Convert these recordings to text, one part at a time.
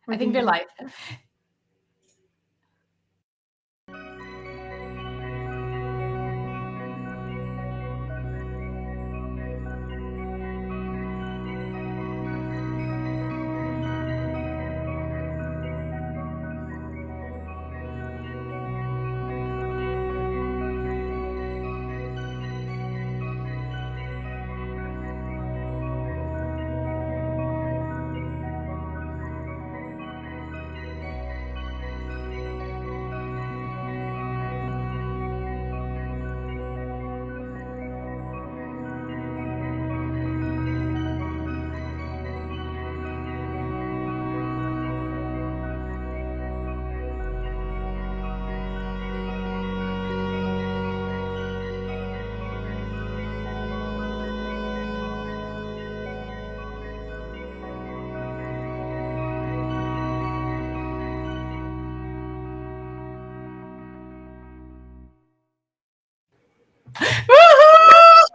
I think we're live.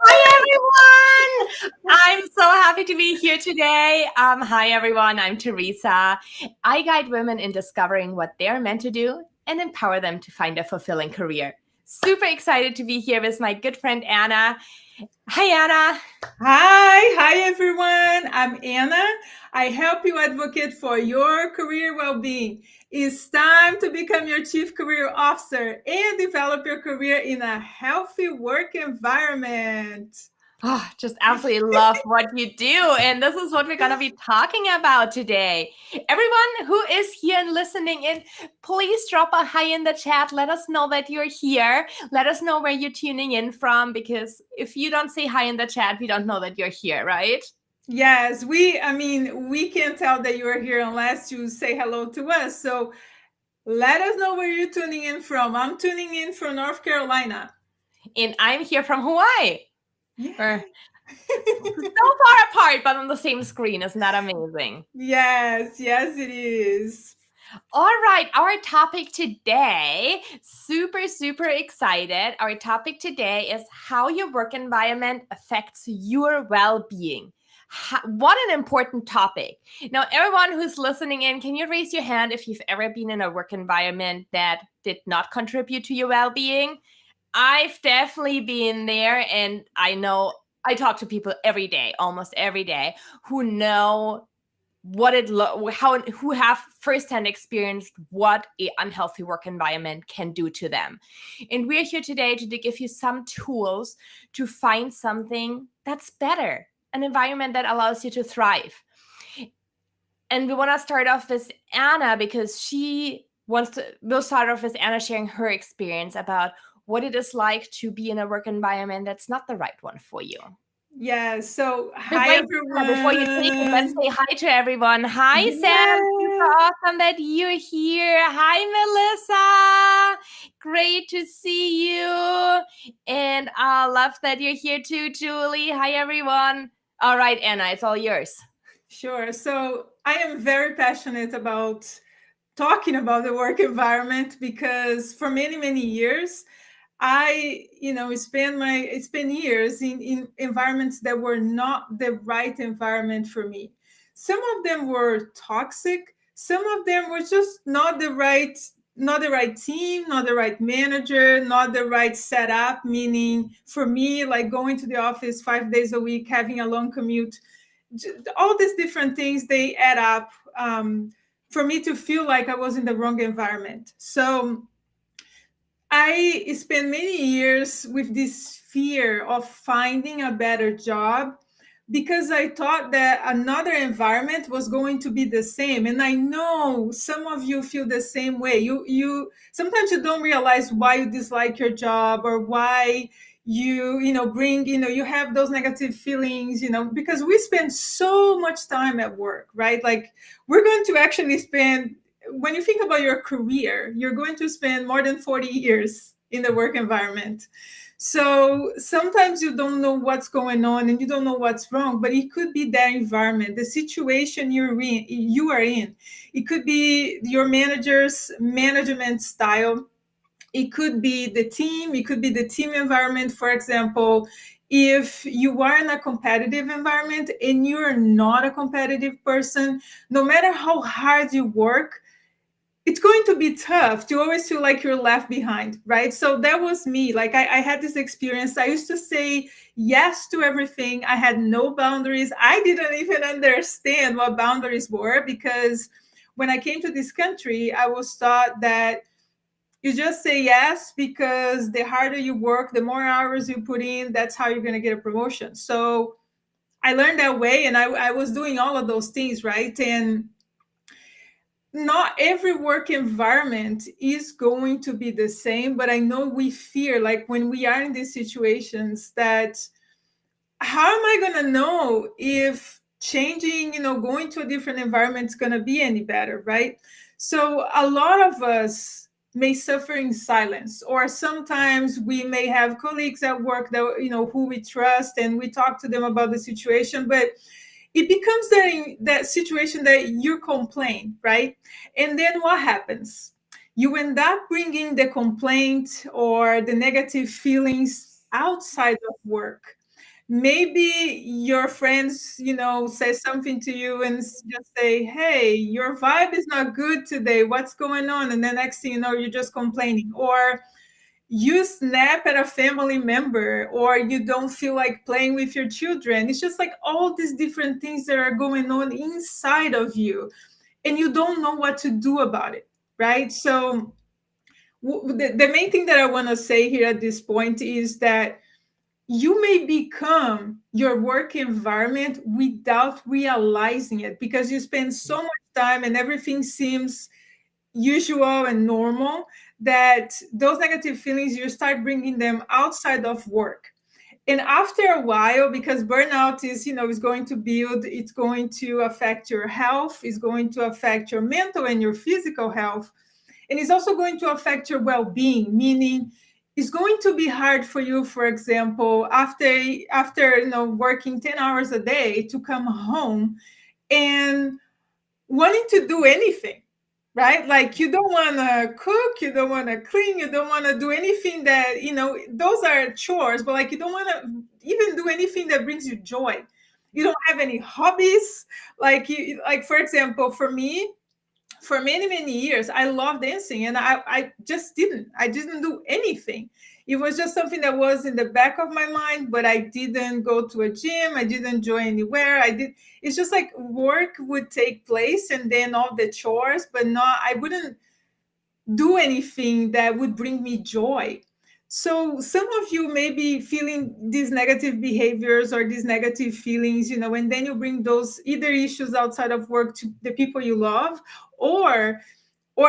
Hi, everyone. I'm so happy to be here today. Hi, everyone. I'm Theresa. I guide women in discovering what they're meant to do and empower them to find a fulfilling career. Super excited to be here with my good friend, Ana. Hi, Ana. Hi everyone. I'm Ana. I help you advocate for your career well-being. It's time to become your chief career officer and develop your career in a healthy work environment. Oh, just absolutely love what you do. And this is what we're going to be talking about today. Everyone who is here and listening in, please drop a hi in the chat. Let us know that you're here. Let us know where you're tuning in from, because if you don't say hi in the chat, we don't know that you're here, right? Yes, we can't tell that you're here unless you say hello to us. So let us know where you're tuning in from. I'm tuning in from North Carolina. And I'm here from Hawaii. Yeah. We're so far apart, but on the same screen. Isn't that amazing? Yes, it is. All right, our topic today, super excited. Our topic today is how your work environment affects your well-being. What an important topic. Now, everyone who's listening in, can you raise your hand if you've ever been in a work environment that did not contribute to your well-being? I've definitely been there, and I know I talk to people every day, almost every day, who know who have firsthand experienced what a unhealthy work environment can do to them. And we're here today to give you some tools to find something that's better, an environment that allows you to thrive. And we want to start off with Ana, because we'll start off with Ana sharing her experience about what it is like to be in a work environment that's not the right one for you. Yeah, so But hi wait, before you take it, let's everyone. say hi to everyone. Hi, Sam. Super Yes. awesome that you're here. Hi, Melissa. Great to see you. And I love that you're here too, Julie. Hi, everyone. All right, Anna, it's all yours. Sure. So I am very passionate about talking about the work environment because for many years, spent years in environments that were not the right environment for me. Some of them were toxic. Some of them were just not the right team, not the right manager, not the right setup. Meaning for me, like going to the office 5 days a week, having a long commute, all these different things, they add up for me to feel like I was in the wrong environment. So I spent many years with this fear of finding a better job because I thought that another environment was going to be the same. And I know some of you feel the same way. You sometimes you don't realize why you dislike your job or why you have those negative feelings, because we spend so much time at work, right? Like we're going to actually spend, when you think about your career, you're going to spend more than 40 years in the work environment. So sometimes you don't know what's going on and you don't know what's wrong, but it could be that environment, the situation you are in. It could be your manager's management style. It could be the team. It could be the team environment, for example. if you are in a competitive environment and you're not a competitive person, no matter how hard you work, it's going to be tough to always feel like you're left behind, right? So that was me. Like I had this experience. I used to say yes to everything. I had no boundaries. I didn't even understand what boundaries were, because when I came to this country, I was taught that you just say yes, because the harder you work, the more hours you put in, that's how you're going to get a promotion. So I learned that way, and I was doing all of those things, right? And not every work environment is going to be the same, but I know we fear, like when we are in these situations, that how am I going to know if changing, going to a different environment is going to be any better, right? So a lot of us may suffer in silence, or sometimes we may have colleagues at work that, who we trust, and we talk to them about the situation, but it becomes that situation that you complain, right? And then what happens? You end up bringing the complaint or the negative feelings outside of work. Maybe your friends, say something to you and just say, hey, your vibe is not good today, what's going on? And the next thing you know, you're just complaining. Or you snap at a family member, or you don't feel like playing with your children. It's just like all these different things that are going on inside of you, and you don't know what to do about it, right? So the main thing that I want to say here at this point is that you may become your work environment without realizing it, because you spend so much time and everything seems usual and normal, that those negative feelings, you start bringing them outside of work. And after a while, because burnout is, is going to build, it's going to affect your health, it's going to affect your mental and your physical health, and it's also going to affect your well-being, meaning it's going to be hard for you, for example, after working 10 hours a day, to come home and wanting to do anything, right? Like you don't want to cook, you don't want to clean, you don't want to do anything that, those are chores, but like you don't want to even do anything that brings you joy. You don't have any hobbies. Like like for example, for me, for many many years I loved dancing, and I didn't do anything. It was just something that was in the back of my mind, but I didn't go to a gym, I didn't join anywhere. It's just like work would take place, and then all the chores, but not, I wouldn't do anything that would bring me joy. So some of you may be feeling these negative behaviors or these negative feelings, and then you bring those either issues outside of work to the people you love, or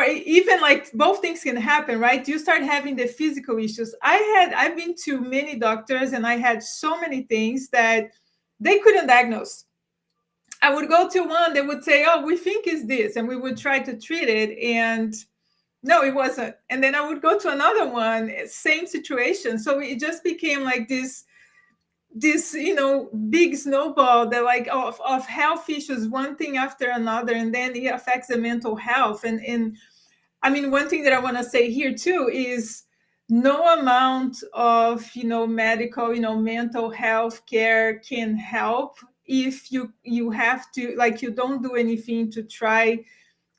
even like both things can happen, right? You start having the physical issues. I've been to many doctors, and I had so many things that they couldn't diagnose. I would go to one, they would say, oh, we think it's this, and we would try to treat it, and no, it wasn't. And then I would go to another one, same situation. So it just became like this big snowball that like of health issues, one thing after another, and then it affects the mental health. And I mean, one thing that I want to say here too is no amount of medical, mental health care can help if you have to, like, you don't do anything to try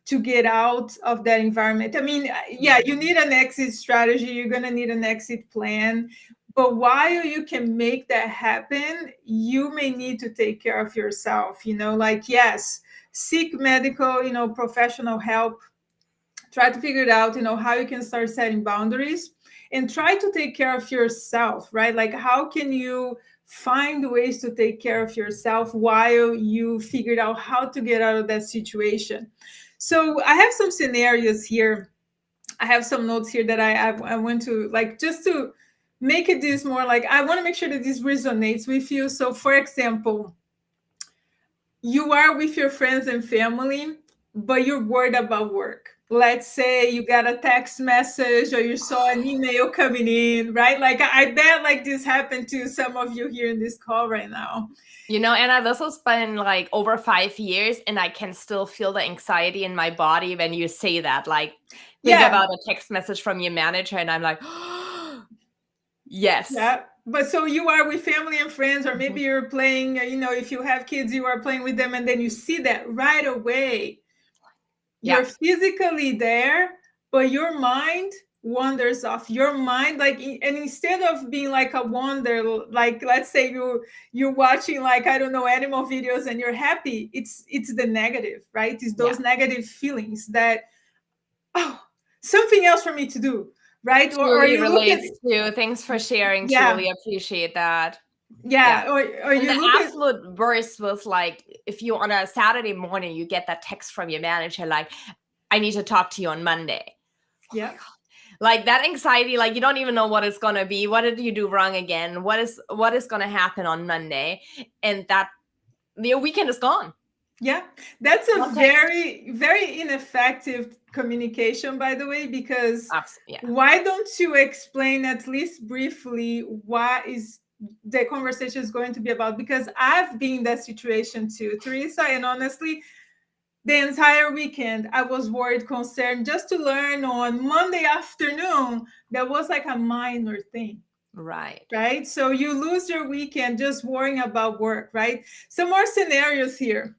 to get out of that environment. I mean, yeah, you need an exit strategy, you're going to need an exit plan. But while you can make that happen, you may need to take care of yourself, like, yes, seek medical, professional help. Try to figure it out, how you can start setting boundaries, and try to take care of yourself, right? Like, how can you find ways to take care of yourself while you figured out how to get out of that situation? So I have some scenarios here. I have some notes here that I want to, like, just to make it this more like, I want to make sure that this resonates with you. So for example, you are with your friends and family, but you're worried about work. Let's say you got a text message or you saw an email coming in, right? Like I bet like this happened to some of you here in this call right now. Anna, this has been like over 5 years, and I can still feel the anxiety in my body when you say that. Like, think Yeah. about a text message from your manager, and I'm like, yes. Yeah. But so you are with family and friends, or Mhm. maybe you're playing, if you have kids, you are playing with them, and then you see that right away. Yeah. You're physically there, but your mind wanders off. Your mind, like, and instead of being like a wander, like, let's say you're watching, like, I don't know, animal videos, and you're happy, it's the negative, right? It's Yeah. those negative feelings that, oh, something else for me to do, right? Or Truly you look at, relates to. Thanks for sharing. yeah, Truly appreciate that. Yeah. yeah, or And you the look at, absolute worst was like if you on a Saturday morning you get that text from your manager like, I need to talk to you on Monday. Oh my yeah, God. Like that anxiety, like you don't even know what it's gonna be. What did you do wrong again? What is gonna happen on Monday? And that your weekend is gone. yeah, that's a One text. very, very ineffective communication, by the way, because Yeah. why don't you explain at least briefly what is the conversation is going to be about? Because I've been in that situation too, Teresa, and honestly, the entire weekend I was worried, concerned, just to learn on Monday afternoon that was like a minor thing. Right. Right. So you lose your weekend just worrying about work, right? Some more scenarios here.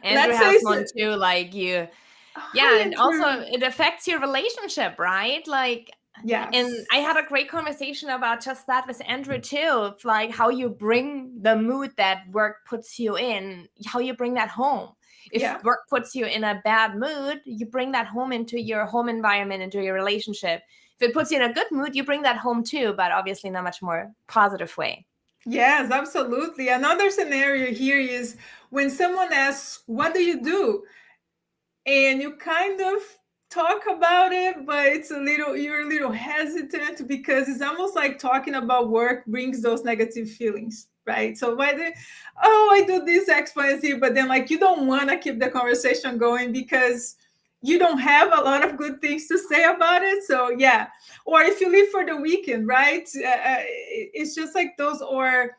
Andrew Let's has say, one too, like you. Yeah, hi, and also Andrew. it affects your relationship, right? Like, and Yes. I had a great conversation about just that with Andrew too, of like how you bring the mood that work puts you in, how you bring that home. If Yeah. work puts you in a bad mood, you bring that home into your home environment, into your relationship. If it puts you in a good mood, you bring that home too, but obviously in a much more positive way. Yes, absolutely. Another scenario here is when someone asks, "What do you do?" and you kind of talk about it, but you're a little hesitant because it's almost like talking about work brings those negative feelings, right? So why the, oh, I do this X, Y, and Z, but then, like, you don't want to keep the conversation going because you don't have a lot of good things to say about it. So yeah, or if you leave for the weekend, right? It's just like those, or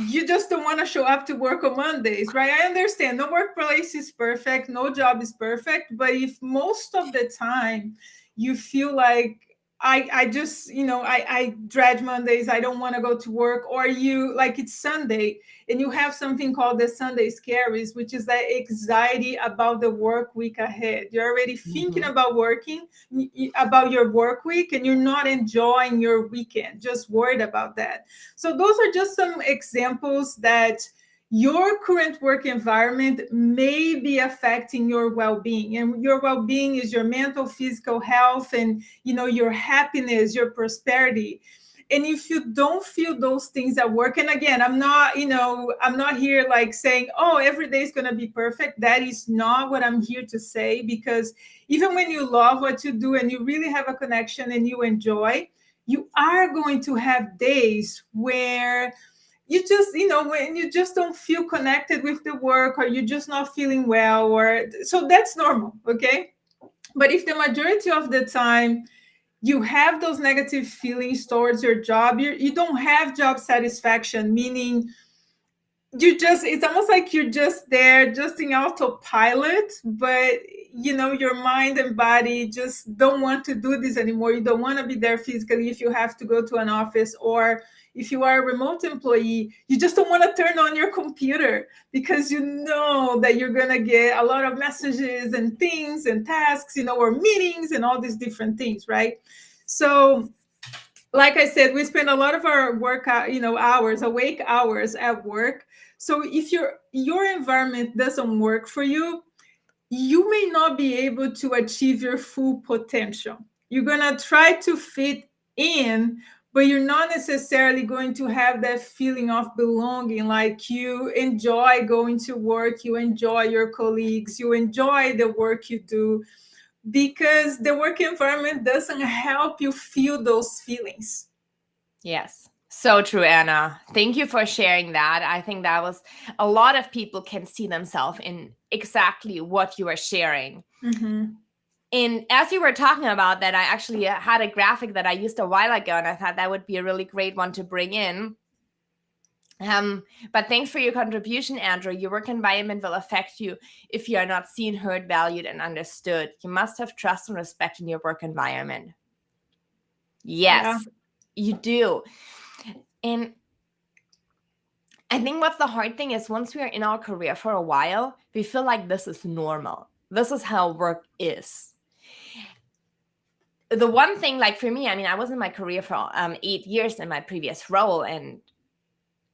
you just don't want to show up to work on Mondays, right? I understand no workplace is perfect, no job is perfect, but if most of the time you feel like I just, I dread Mondays, I don't want to go to work, or you like it's Sunday and you have something called the Sunday scaries, which is that anxiety about the work week ahead. You're already thinking Mhm. about working, about your work week, and you're not enjoying your weekend, just worried about that. So those are just some examples that your current work environment may be affecting your well-being, and your well-being is your mental, physical health, and your happiness, your prosperity. And if you don't feel those things at work, and again, I'm not here like saying, oh, every day is going to be perfect. That is not what I'm here to say, because even when you love what you do and you really have a connection and you enjoy, you are going to have days where you just, when you just don't feel connected with the work, or you're just not feeling well, or so that's normal, okay? But if the majority of the time you have those negative feelings towards your job, you don't have job satisfaction, meaning it's almost like you're just there just in autopilot, but your mind and body just don't want to do this anymore. You don't want to be there physically if you have to go to an office, or if you are a remote employee, you just don't want to turn on your computer because you know that you're going to get a lot of messages and things and tasks, or meetings and all these different things, right? So like I said, we spend a lot of our work, hours, awake hours at work. So if your environment doesn't work for you, you may not be able to achieve your full potential. You're gonna try to fit in, but you're not necessarily going to have that feeling of belonging, like you enjoy going to work, you enjoy your colleagues, you enjoy the work you do, because the work environment doesn't help you feel those feelings. Yes. So true, Anna. Thank you for sharing that. I think that was a lot of people can see themselves in exactly what you are sharing. Mm-hmm. And as you were talking about that, I actually had a graphic that I used a while ago, and I thought that would be a really great one to bring in. But thanks for your contribution, Andrew. Your work environment will affect you if you are not seen, heard, valued, and understood. You must have trust and respect in your work environment. Yeah. Yes, you do. And I think what's the hard thing is once we are in our career for a while, we feel like this is normal. This is how work is. The one thing, like for me, I mean, I was in my career for 8 years in my previous role, and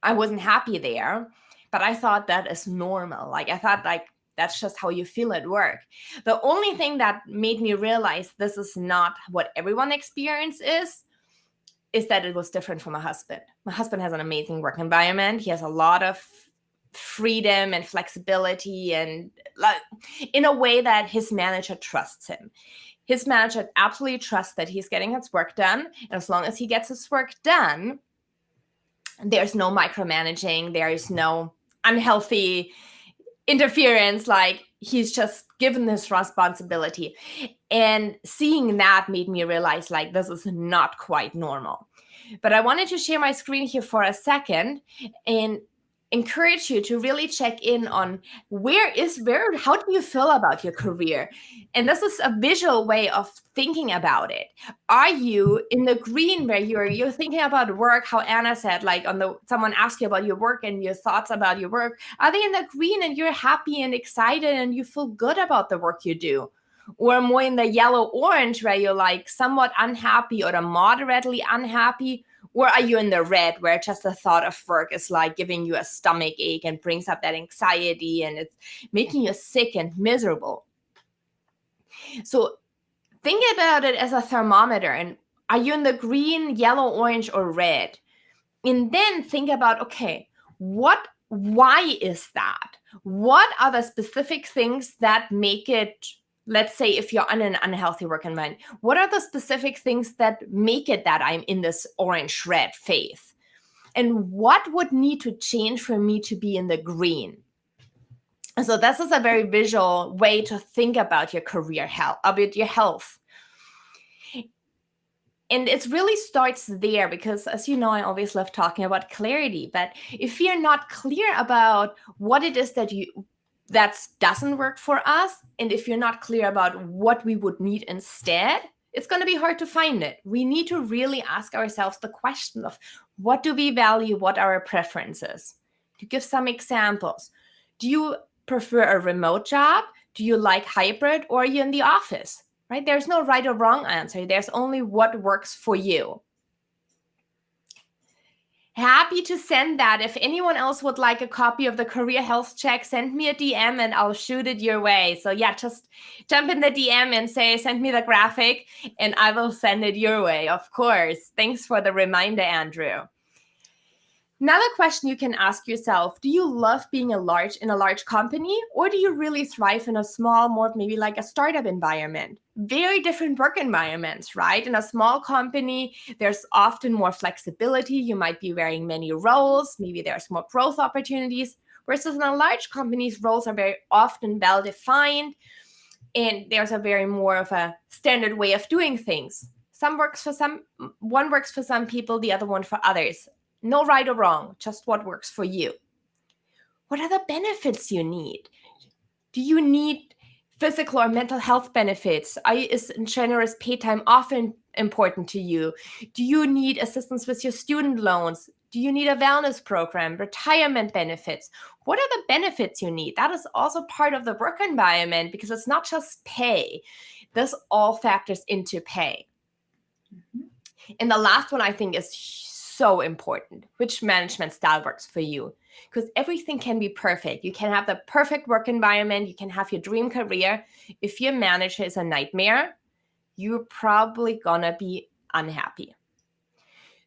I wasn't happy there, but I thought that is normal. Like I thought like that's just how you feel at work. The only thing that made me realize this is not what everyone experiences is that it was different for my husband. My husband has an amazing work environment. He has a lot of freedom and flexibility, and like in a way that his manager trusts him. His manager absolutely trusts that he's getting his work done. And as long as he gets his work done, there's no micromanaging. There is no unhealthy interference. Like he's just given this responsibility. And seeing that made me realize like this is not quite normal. But I wanted to share my screen here for a second and encourage you to really check in on how do you feel about your career? And this is a visual way of thinking about it. Are you in the green where you're thinking about work, how Anna said, like someone asked you about your work and your thoughts about your work? Are they in the green and you're happy and excited and you feel good about the work you do? Or more in the yellow orange where you're like somewhat unhappy or moderately unhappy? Or are you in the red where just the thought of work is like giving you a stomach ache and brings up that anxiety and it's making you sick and miserable? So think about it as a thermometer. And are you in the green, yellow, orange, or red? And then think about, okay, why is that? What are the specific things that make it, let's say if you're in an unhealthy work environment, what are the specific things that make it that I'm in this orange-red phase? And what would need to change for me to be in the green? So this is a very visual way to think about your career health, about your health. And it really starts there because, as you know, I always love talking about clarity. But if you're not clear about what it is that doesn't work for us, and if you're not clear about what we would need instead, it's going to be hard to find it. We need to really ask ourselves the question of what do we value, what are our preferences? To give some examples, do you prefer a remote job? Do you like hybrid, or are you in the office? Right? There's no right or wrong answer. There's only what works for you. Happy to send that. If anyone else would like a copy of the Career Health Check, send me a DM and I'll shoot it your way. So yeah, just jump in the DM and say, send me the graphic and I will send it your way, of course. Thanks for the reminder, Andrew. Another question you can ask yourself, do you love being in a large company, or do you really thrive in a small, more maybe like a startup environment? Very different work environments, right? In a small company, there's often more flexibility. You might be wearing many roles. Maybe there's more growth opportunities. Versus in a large company's roles are very often well-defined, and there's a very more of a standard way of doing things. One works for some people, the other one for others. No right or wrong, just what works for you. What are the benefits you need? Do you need physical or mental health benefits? Is generous paid time often important to you? Do you need assistance with your student loans? Do you need a wellness program, retirement benefits? What are the benefits you need? That is also part of the work environment because it's not just pay. This all factors into pay. Mm-hmm. And the last one I think is so important. Which management style works for you? Because everything can be perfect. You can have the perfect work environment. You can have your dream career. If your manager is a nightmare, you're probably gonna be unhappy.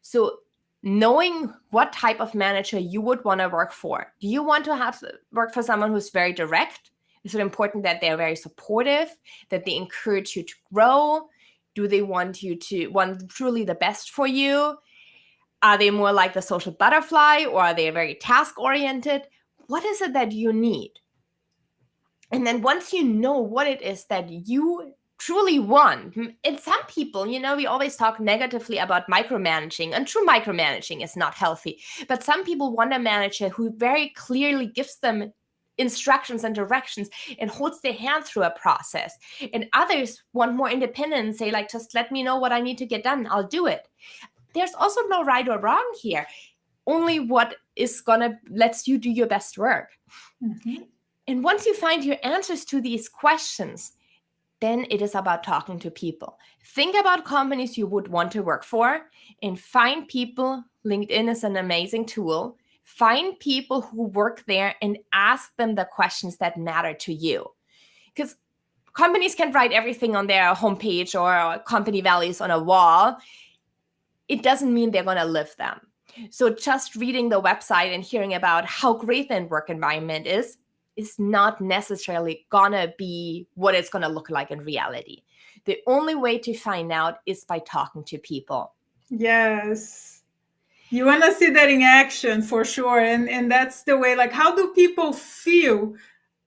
So knowing what type of manager you would want to work for. Do you want to work for someone who's very direct? Is it important that they're very supportive, that they encourage you to grow? Do they want truly the best for you? Are they more like the social butterfly, or are they very task-oriented? What is it that you need? And then once you know what it is that you truly want, and some people, we always talk negatively about micromanaging, and true micromanaging is not healthy. But some people want a manager who very clearly gives them instructions and directions and holds their hand through a process. And others want more independence, say like, just let me know what I need to get done, I'll do it. There's also no right or wrong here. only what is gonna lets you do your best work. Mhm. And once you find your answers to these questions, then it is about talking to people. Think about companies you would want to work for and find people. LinkedIn is an amazing tool. Find people who work there and ask them the questions that matter to you. Because companies can write everything on their homepage or company values on a wall. It doesn't mean they're going to live them. So just reading the website and hearing about how great the work environment is not necessarily gonna be what it's gonna look like in reality. The only way to find out is by talking to people. Yes. You want to see that in action for sure. And that's the way, like, how do people feel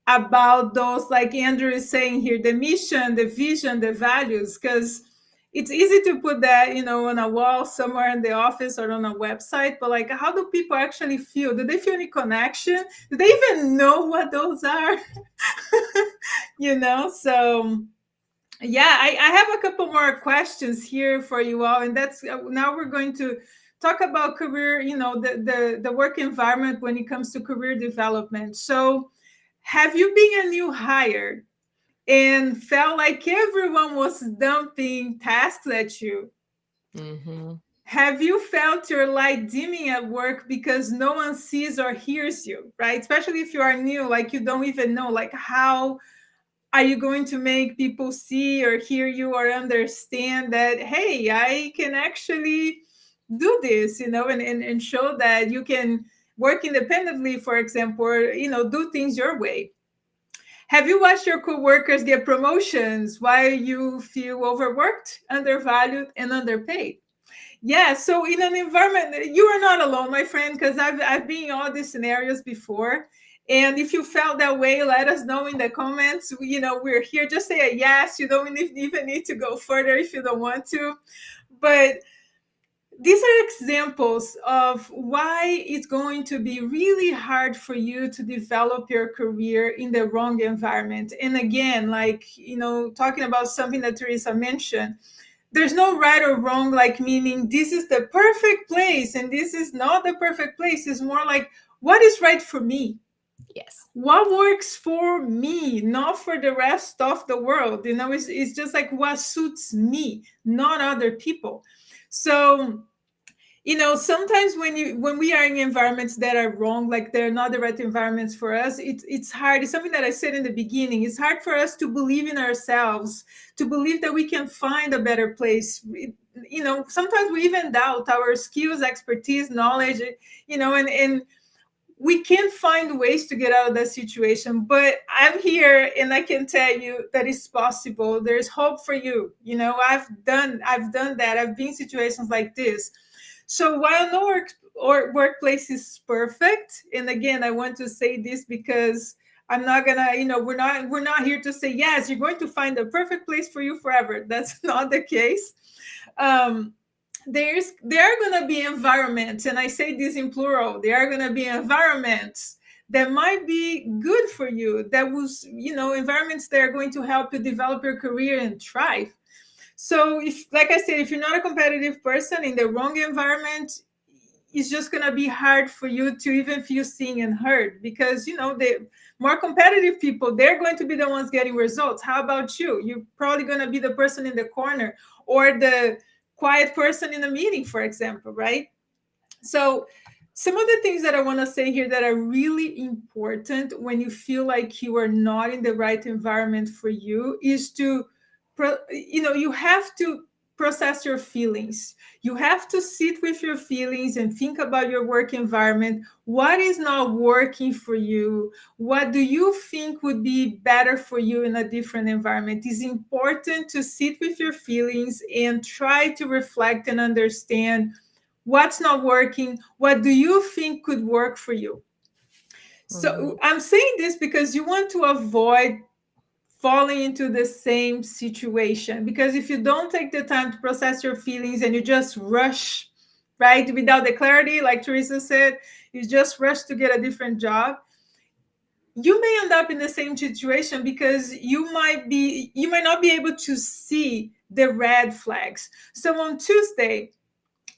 about those, like Andrew is saying here, the mission, the vision, the values? Because it's easy to put that, on a wall somewhere in the office or on a website, but like, how do people actually feel? Do they feel any connection? Do they even know what those are? So yeah, I have a couple more questions here for you all, and that's now we're going to talk about career, the work environment when it comes to career development. So have you been a new hire and felt like everyone was dumping tasks at you? Mm-hmm. Have you felt your light dimming at work because no one sees or hears you, right? Especially if you are new, like you don't even know, like, how are you going to make people see or hear you or understand that, hey, I can actually do this, and show that you can work independently, for example, or do things your way? Have you watched your coworkers get promotions while you feel overworked, undervalued, and underpaid? Yeah, so in an environment, you are not alone, my friend, because I've been in all these scenarios before. And if you felt that way, let us know in the comments. We're here. Just say a yes. You don't even need to go further if you don't want to. But these are examples of why it's going to be really hard for you to develop your career in the wrong environment. And again, like, talking about something that Teresa mentioned, there's no right or wrong, like, meaning this is the perfect place and this is not the perfect place. It's more like, what is right for me? Yes. What works for me, not for the rest of the world? It's just like what suits me, not other people. So sometimes when we are in environments that are wrong, like they're not the right environments for us, it's hard. It's something that I said in the beginning. It's hard for us to believe in ourselves, to believe that we can find a better place. Sometimes we even doubt our skills, expertise, knowledge, and we can find ways to get out of that situation. But I'm here and I can tell you that it's possible. There's hope for you. I've done that. I've been in situations like this. So while no or workplace is perfect, and again, I want to say this because I'm not gonna, we're not here to say yes, you're going to find the perfect place for you forever. That's not the case. Um, there are going to be environments, and I say this in plural, there are going to be environments that might be good for you, that was, environments that are going to help you develop your career and thrive. So if, like I said, if you're not a competitive person in the wrong environment, it's just going to be hard for you to even feel seen and heard, because the more competitive people, they're going to be the ones getting results. How about you? You're probably going to be the person in the corner, or the quiet person in a meeting, for example, right? So some of the things that I want to say here that are really important when you feel like you are not in the right environment for you is to, you have to process your feelings. You have to sit with your feelings and think about your work environment. What is not working for you? What do you think would be better for you in a different environment? It's important to sit with your feelings and try to reflect and understand what's not working, what do you think could work for you. Mm-hmm. So I'm saying this because you want to avoid falling into the same situation, because if you don't take the time to process your feelings and you just rush, right, without the clarity, like Teresa said, you just rush to get a different job, you may end up in the same situation, because you might not be able to see the red flags. So on Tuesday,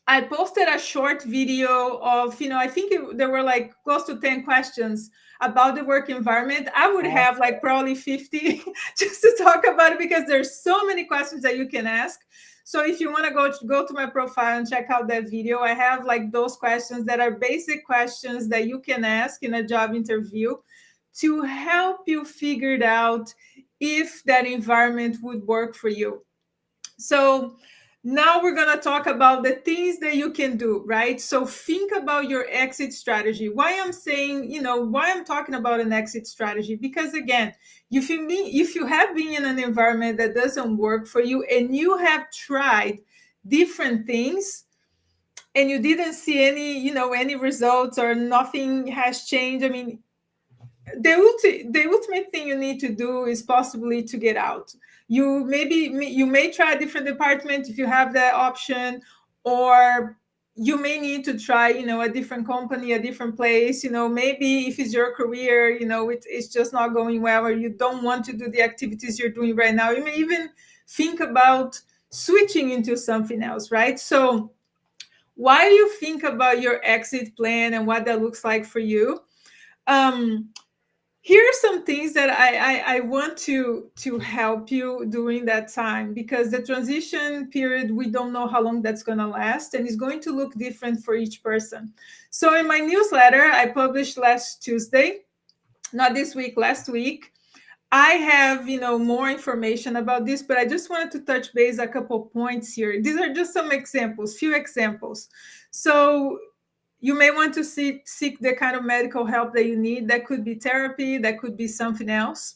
I posted a short video of, I think there were like close to 10 questions about the work environment. I would have like probably 50 just to talk about it, because there's so many questions that you can ask. So if you want to go to my profile and check out that video, I have like those questions that are basic questions that you can ask in a job interview to help you figure it out if that environment would work for you. So now we're going to talk about the things that you can do, right? So think about your exit strategy. Why I'm saying, why I'm talking about an exit strategy, because again, if you have been in an environment that doesn't work for you and you have tried different things and you didn't see any results, or nothing has changed, I mean, the ultimate thing you need to do is possibly to get out. You may try a different department if you have that option, or you may need to try a different company, a different place. Maybe if it's your career, it's just not going well, or you don't want to do the activities you're doing right now. You may even think about switching into something else, right? So while you think about your exit plan and what that looks like for you, um, here are some things that I want to help you during that time, because the transition period, we don't know how long that's going to last, and it's going to look different for each person. So in my newsletter I published last Tuesday, not this week, last week, I have more information about this, but I just wanted to touch base a couple points here. These are just some examples, few examples. So you may want to seek the kind of medical help that you need. That could be therapy, that could be something else.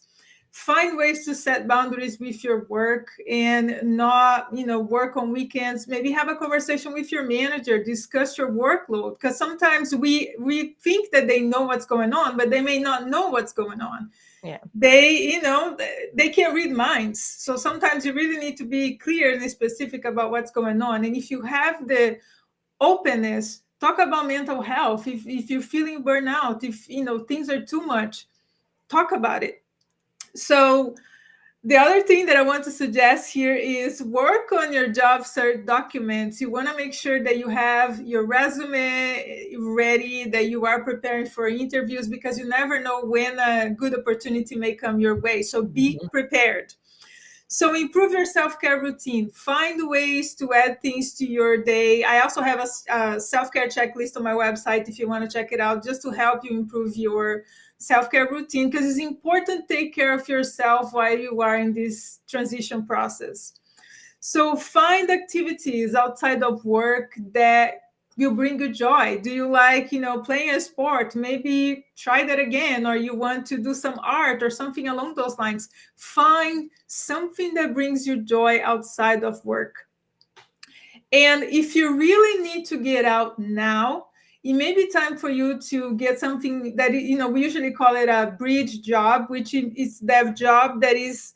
Find ways to set boundaries with your work and not, work on weekends. Maybe have a conversation with your manager, discuss your workload, because sometimes we think that they know what's going on, but they may not know what's going on. Yeah. They can read minds. So sometimes you really need to be clear and specific about what's going on. And if you have the openness, talk about mental health. If you're feeling burnout, if things are too much, talk about it. So the other thing that I want to suggest here is work on your job search documents. You want to make sure that you have your resume ready, that you are preparing for interviews, because you never know when a good opportunity may come your way. So be prepared. So improve your self-care routine. Find ways to add things to your day. I also have a self-care checklist on my website if you want to check it out, just to help you improve your self-care routine, because it's important to take care of yourself while you are in this transition process. So find activities outside of work that will bring you joy. Do you like, playing a sport? Maybe try that again, or you want to do some art or something along those lines. Find something that brings you joy outside of work. And if you really need to get out now, it may be time for you to get something that, we usually call it a bridge job, which is that job that is,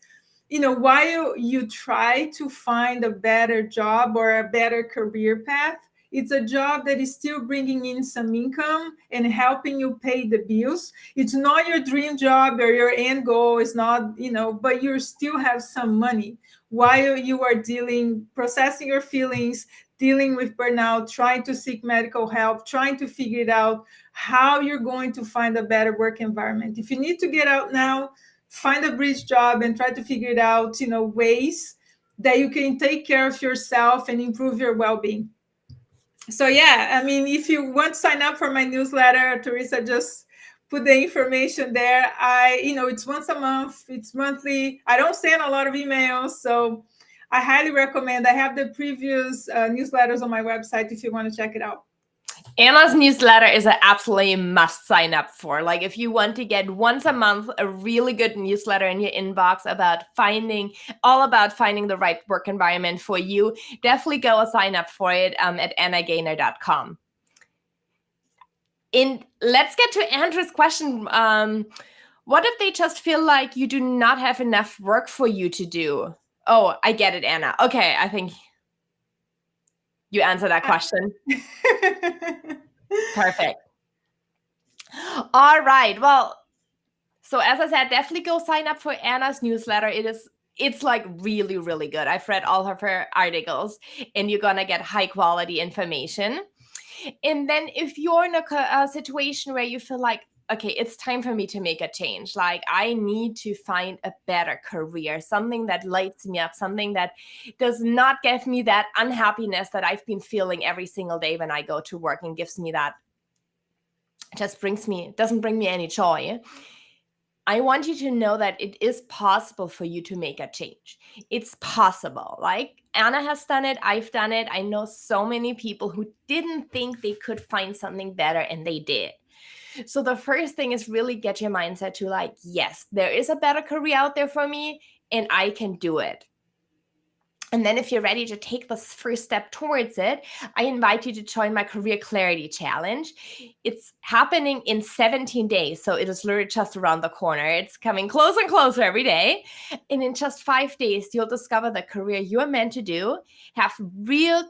while you try to find a better job or a better career path, it's a job that is still bringing in some income and helping you pay the bills. It's not your dream job or your end goal. It's not, but you still have some money while you are processing your feelings, dealing with burnout, trying to seek medical help, trying to figure it out how you're going to find a better work environment. If you need to get out now, find a bridge job and try to figure it out, ways that you can take care of yourself and improve your well-being. So yeah, I mean, if you want to sign up for my newsletter, Theresa just put the information there. It's once a month, it's monthly. I don't send a lot of emails, so I highly recommend. I have the previous newsletters on my website if you want to check it out. Anna's newsletter is an absolutely must sign up for. Like, if you want to get once a month a really good newsletter in your inbox about finding the right work environment for you, definitely go and sign up for it at anagoehner.com. And let's get to Andrew's question. What if they just feel like you do not have enough work for you to do? Oh, I get it, Anna. Okay, I think you answered that question. Perfect. All right. Well, so as I said, definitely go sign up for Anna's newsletter. It is it's like really, really good. I've read all of her articles, and you're gonna get high quality information. And then if you're in a situation where you feel like, okay, it's time for me to make a change, like I need to find a better career, something that lights me up, something that does not give me that unhappiness that I've been feeling every single day when I go to work, and gives me that, doesn't bring me any joy. I want you to know that it is possible for you to make a change. It's possible. Like Anna has done it, I've done it. I know so many people who didn't think they could find something better, and they did. So the first thing is really get your mindset to like, yes, there is a better career out there for me, and I can do it. And then if you're ready to take this first step towards it, I invite you to join my Career Clarity Challenge. It's happening in 17 days. So it is literally just around the corner. It's coming closer and closer every day. And in just 5 days, you'll discover the career you're meant to do, have real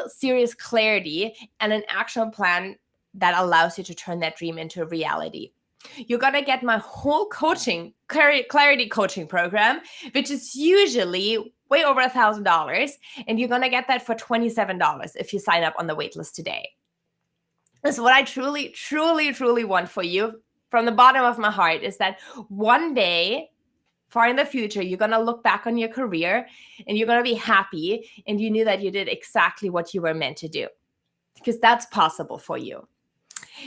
serious clarity, and an action plan that allows you to turn that dream into a reality. You're going to get my whole clarity coaching program, which is usually way over $1,000. And you're going to get that for $27 if you sign up on the waitlist today. So what I truly, truly, truly want for you from the bottom of my heart is that one day, far in the future, you're going to look back on your career and you're going to be happy, and you knew that you did exactly what you were meant to do, because that's possible for you.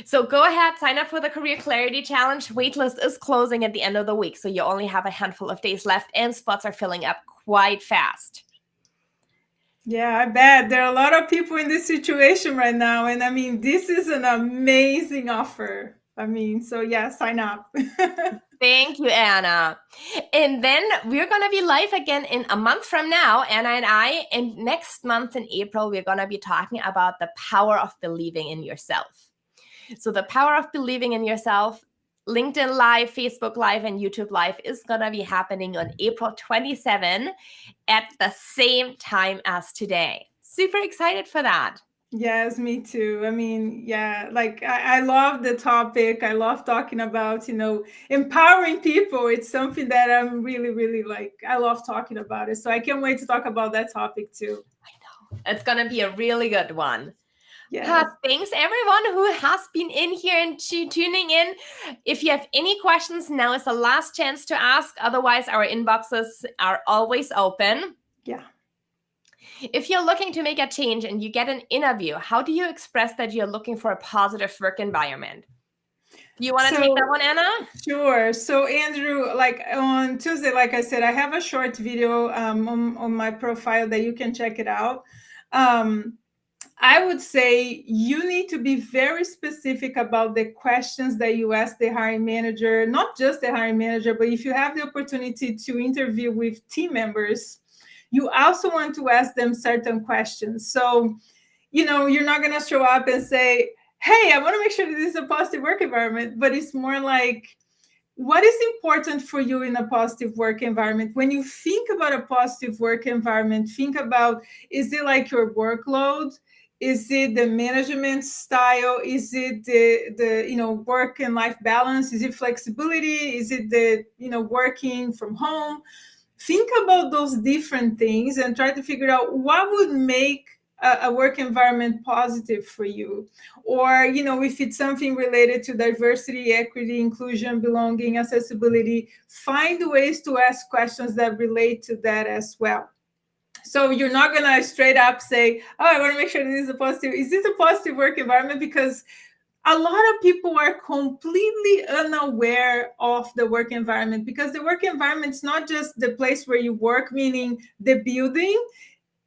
So go ahead, sign up for the Career Clarity Challenge. Waitlist is closing at the end of the week, so you only have a handful of days left, and spots are filling up quite fast. Yeah, I bet there are a lot of people in this situation right now. And I mean, this is an amazing offer. I mean, so yeah, sign up. Thank you, Anna. And then we're going to be live again in a month from now, Anna and I. And next month in April, we're going to be talking about the power of believing in yourself. So the power of believing in yourself, LinkedIn Live, Facebook Live, and YouTube Live is going to be happening on April 27 at the same time as today. Super excited for that. Yes, me too. I mean, yeah, like I love the topic. I love talking about, empowering people. It's something that I'm really, really like, I love talking about it. So I can't wait to talk about that topic too. I know. It's going to be a really good one. Yes. Thanks everyone who has been in here and tuning in. If you have any questions, now is the last chance to ask. Otherwise, our inboxes are always open. Yeah. If you're looking to make a change and you get an interview, how do you express that you're looking for a positive work environment? Do you want to take that one, Anna? Sure. So, Andrew, like on Tuesday, like I said, I have a short video on my profile that you can check it out. I would say you need to be very specific about the questions that you ask the hiring manager, not just the hiring manager, but if you have the opportunity to interview with team members, you also want to ask them certain questions. So, you're not going to show up and say, hey, I want to make sure that this is a positive work environment, but it's more like, what is important for you in a positive work environment? When you think about a positive work environment, think about, is it like your workload? Is it the management style? Is it the work and life balance? Is it flexibility? Is it the working from home? Think about those different things and try to figure out what would make a work environment positive for you. Or if it's something related to diversity, equity, inclusion, belonging, accessibility, find ways to ask questions that relate to that as well. So you're not going to straight up say, oh, I want to make sure this is this a positive work environment? Because a lot of people are completely unaware of the work environment, because the work environment is not just the place where you work, meaning the building,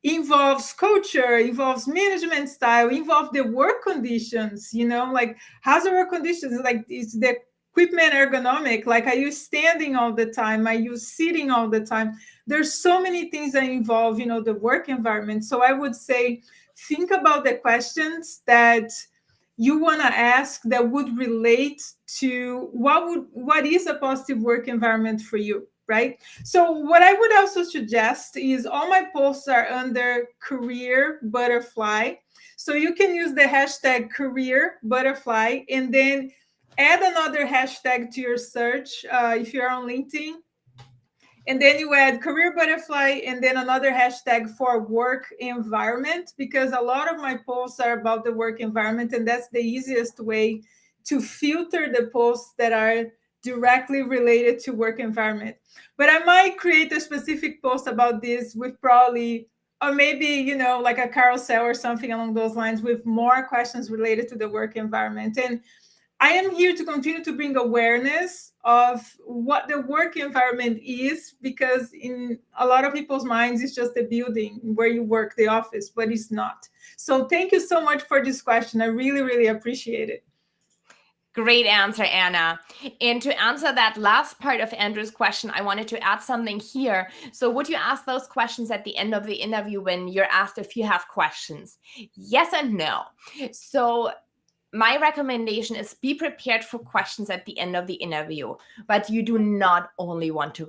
involves culture, involves management style, involves the work conditions, like how's the work conditions? Like, is the equipment ergonomic? Like, are you standing all the time? Are you sitting all the time? There's so many things that involve, the work environment. So I would say, think about the questions that you want to ask that would relate to what is a positive work environment for you, right? So what I would also suggest is all my posts are under career butterfly. So you can use the hashtag career butterfly and then add another hashtag to your search if you're on LinkedIn. and then you add career butterfly and then another hashtag for work environment, because a lot of my posts are about the work environment, and that's the easiest way to filter the posts that are directly related to work environment. But I might create a specific post about this with probably, or maybe, like a carousel or something along those lines with more questions related to the work environment. And I am here to continue to bring awareness of what the work environment is, because in a lot of people's minds, it's just the building where you work, the office, but it's not. So thank you so much for this question. I really, really appreciate it. Great answer, Anna. And to answer that last part of Andrew's question, I wanted to add something here. So, would you ask those questions at the end of the interview when you're asked if you have questions? Yes and no. So, my recommendation is be prepared for questions at the end of the interview, but you do not only want to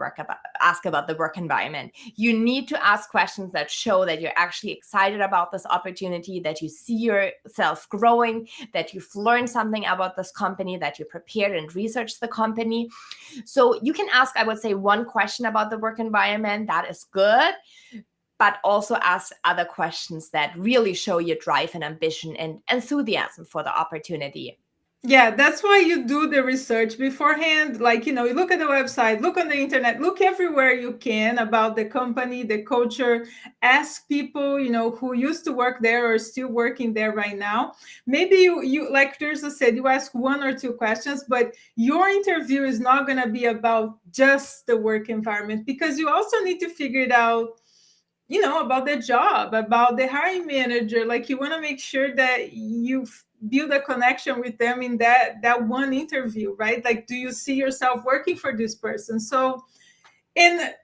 ask about the work environment. You need to ask questions that show that you're actually excited about this opportunity, that you see yourself growing, that you've learned something about this company, that you prepared and researched the company. So you can ask, I would say, one question about the work environment. That is good. But also ask other questions that really show your drive and ambition and enthusiasm for the opportunity. Yeah, that's why you do the research beforehand. Like, you look at the website, look on the internet, look everywhere you can about the company, the culture. Ask people, who used to work there or still working there right now. Maybe you like Teresa said, you ask one or two questions, but your interview is not going to be about just the work environment, because you also need to figure it out, about the job, about the hiring manager. Like, you want to make sure that you build a connection with them in that one interview, right? Like, do you see yourself working for this person? So, and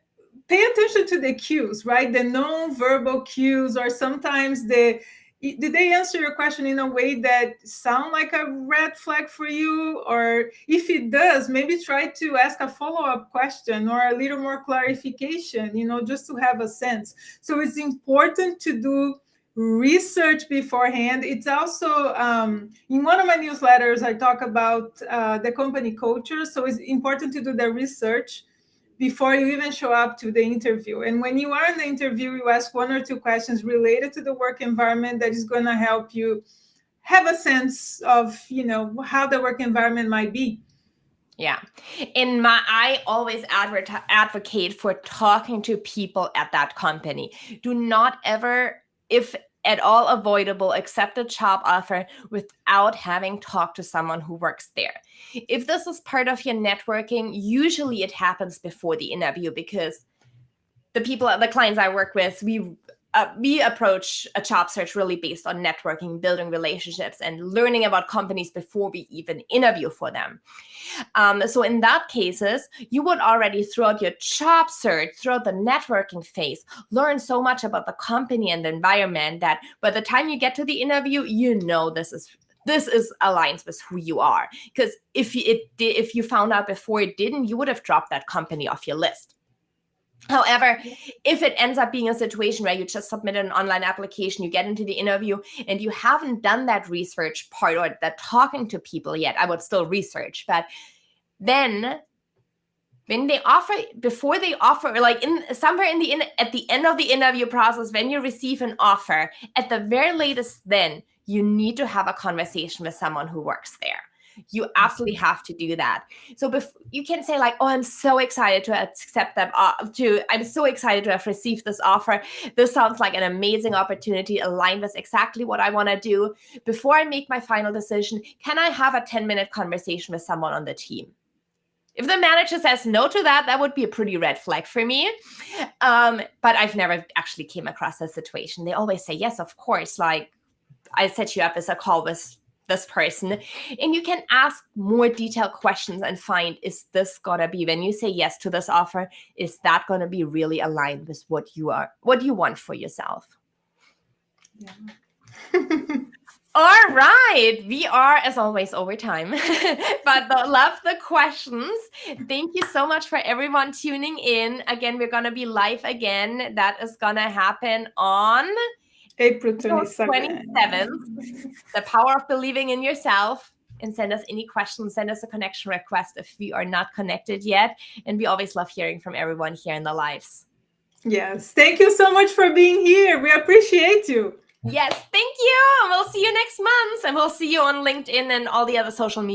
pay attention to the cues, right? The non-verbal cues, or sometimes did they answer your question in a way that sound like a red flag for you? Or if it does, maybe try to ask a follow-up question or a little more clarification, just to have a sense. So it's important to do research beforehand. It's also, in one of my newsletters, I talk about the company culture. So it's important to do the research before you even show up to the interview. And when you are in the interview, you ask one or two questions related to the work environment that is going to help you have a sense of, how the work environment might be. Yeah. I always advocate for talking to people at that company. Do not ever, if at all avoidable, accept a job offer without having talked to someone who works there. If this is part of your networking, usually it happens before the interview, because the clients I work with, we approach a job search really based on networking, building relationships, and learning about companies before we even interview for them. So in that cases, you would already, throughout your job search, throughout the networking phase, learn so much about the company and the environment that by the time you get to the interview, this is aligns with who you are. Because if you found out before it didn't, you would have dropped that company off your list. However, if it ends up being a situation where you just submit an online application, you get into the interview, and you haven't done that research part or that talking to people yet, I would still research. But then when they offer, before they offer, like at the end of the interview process, when you receive an offer, at the very latest, then you need to have a conversation with someone who works there. You absolutely have to do that. So you can say like, oh, I'm so excited to accept them. I'm so excited to have received this offer. This sounds like an amazing opportunity, aligned with exactly what I want to do. Before I make my final decision, can I have a 10-minute conversation with someone on the team? If the manager says no to that, that would be a pretty red flag for me. But I've never actually came across that situation. They always say, yes, of course. Like, I set you up as a call with this person, and you can ask more detailed questions and find, is this gonna be, when you say yes to this offer, is that gonna be really aligned with what you want for yourself? Yeah. All right, we are as always over time, but love the questions. Thank you so much for everyone tuning in. Again, we're gonna be live again. That is gonna happen on April 27th. The power of believing in yourself. and send us any questions. Send us a connection request if we are not connected yet. And we always love hearing from everyone here in the lives. Yes. Thank you so much for being here. We appreciate you. Yes, thank you. We'll see you next month, and we'll see you on LinkedIn and all the other social media